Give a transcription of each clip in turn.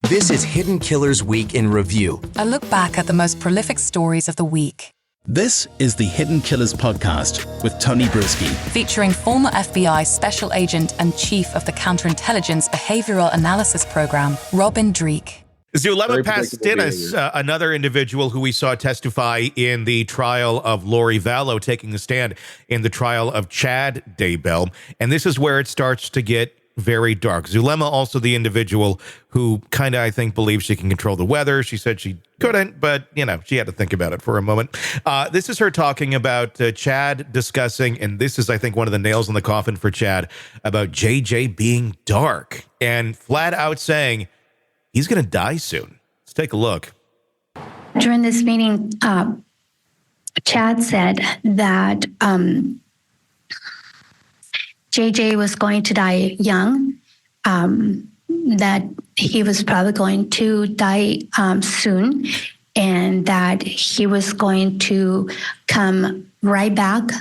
This is Hidden Killers Week in Review. A look back at the most prolific stories of the week. This is the Hidden Killers podcast with Tony Brueski. Featuring former FBI Special Agent and Chief of the Counterintelligence Behavioral Analysis Program, Robin Dreeke. Zulema Pastinas, another individual who we saw testify in the trial of Lori Vallow, taking a stand in the trial of Chad Daybell. And this is where it starts to get very dark. Zulema, also the individual who kind of, I think, believes she can control the weather. She said she couldn't, but, you know, she had to think about it for a moment. This is her talking about Chad discussing, and this is, I think, one of the nails in the coffin for Chad, about JJ being dark and flat out saying he's going to die soon. Let's take a look. During this meeting, Chad said that JJ was going to die young, that he was probably going to die soon, and that he was going to come right back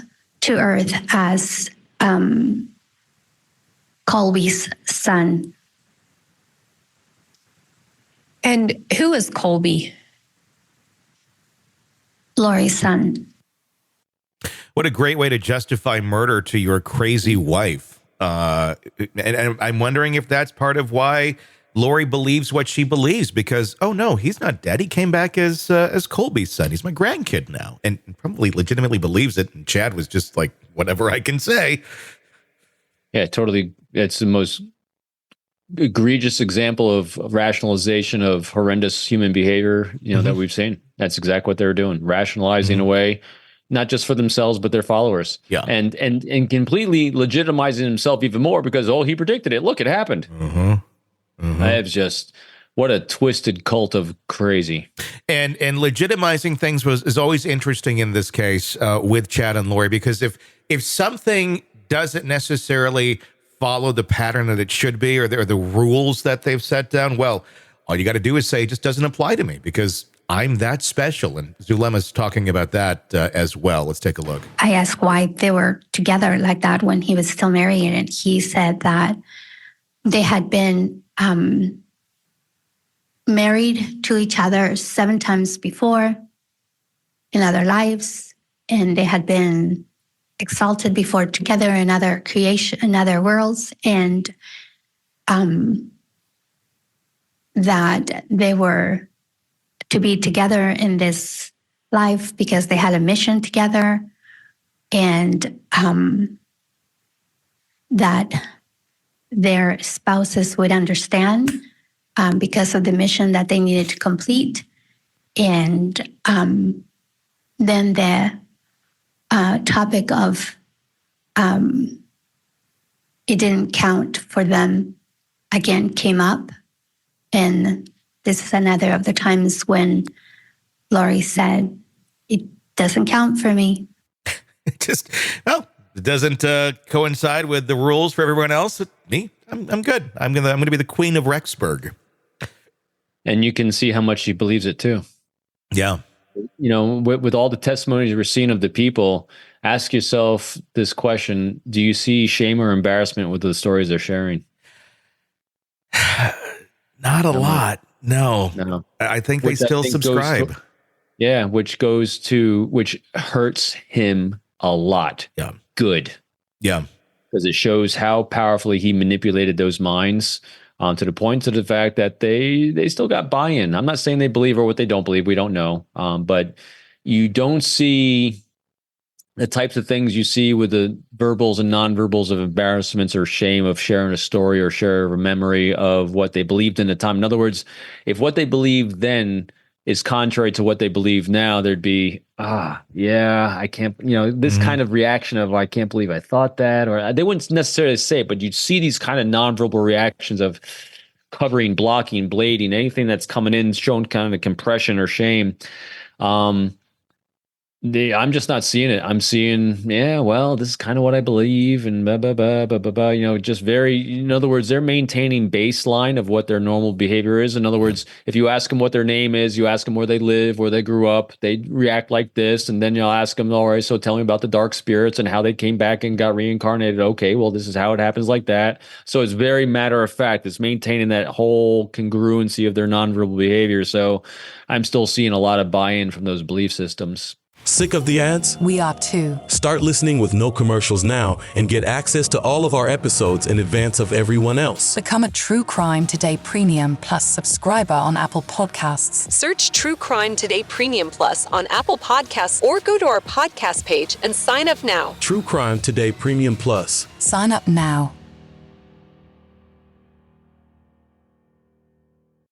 to Earth as Colby's son. And who is Colby? Lori's son. What a great way to justify murder to your crazy wife. And I'm wondering if that's part of why Lori believes what she believes, because, oh no, he's not dead. He came back as Colby's son. He's my grandkid now, and probably legitimately believes it. And Chad was just like, whatever I can say. Yeah, totally. It's the most egregious example of rationalization of horrendous human behavior, that we've seen. That's exactly what they're doing, rationalizing away, not just for themselves, but their followers. Yeah. And completely legitimizing himself even more because, he predicted it. Look, it happened. It's just, what a twisted cult of crazy. And legitimizing things is always interesting in this case with Chad and Lori, because if something doesn't necessarily follow the pattern that it should be, or the rules that they've set down, well, all you got to do is say it just doesn't apply to me because I'm that special. And Zulema's talking about that as well. Let's take a look. I asked why they were together like that when he was still married, and he said that they had been married to each other 7 times before in other lives, and they had been exalted before together in other creation, in other worlds, and that they were to be together in this life because they had a mission together, and that their spouses would understand because of the mission that they needed to complete. And then the topic of it didn't count for them again came up. And this is another of the times when Lori said, it doesn't count for me. It doesn't coincide with the rules for everyone else. Me, I'm good. I'm gonna be the Queen of Rexburg. And you can see how much she believes it too. Yeah. With all the testimonies we're seeing of the people, ask yourself this question: do you see shame or embarrassment with the stories they're sharing? Not a lot. No. I think they still subscribe. Which hurts him a lot. Yeah. Good. Yeah. Because it shows how powerfully he manipulated those minds to the point to the fact that they still got buy-in. I'm not saying they believe or what they don't believe. We don't know. But you don't see the types of things you see with the verbals and nonverbals of embarrassments or shame of sharing a story or share a memory of what they believed in the time. In other words, if what they believed then is contrary to what they believe now, there'd be, I can't, this kind of reaction of, I can't believe I thought that, or they wouldn't necessarily say it, but you'd see these kind of nonverbal reactions of covering, blocking, blading, anything that's coming in, showing kind of compression or shame. I'm just not seeing it. I'm seeing, yeah, well, this is kind of what I believe, and blah, blah, blah, blah, blah, blah. Just very, in other words, they're maintaining baseline of what their normal behavior is. In other words, if you ask them what their name is, you ask them where they live, where they grew up, they react like this. And then you'll ask them, all right, so tell me about the dark spirits and how they came back and got reincarnated. Okay, well, this is how it happens like that. So it's very matter of fact. It's maintaining that whole congruency of their nonverbal behavior. So I'm still seeing a lot of buy-in from those belief systems. Sick of the ads? We are too. Start listening with no commercials now and get access to all of our episodes in advance of everyone else. Become a True Crime Today Premium Plus subscriber on Apple Podcasts. Search True Crime Today Premium Plus on Apple Podcasts or go to our podcast page and sign up now. True Crime Today Premium Plus. Sign up now.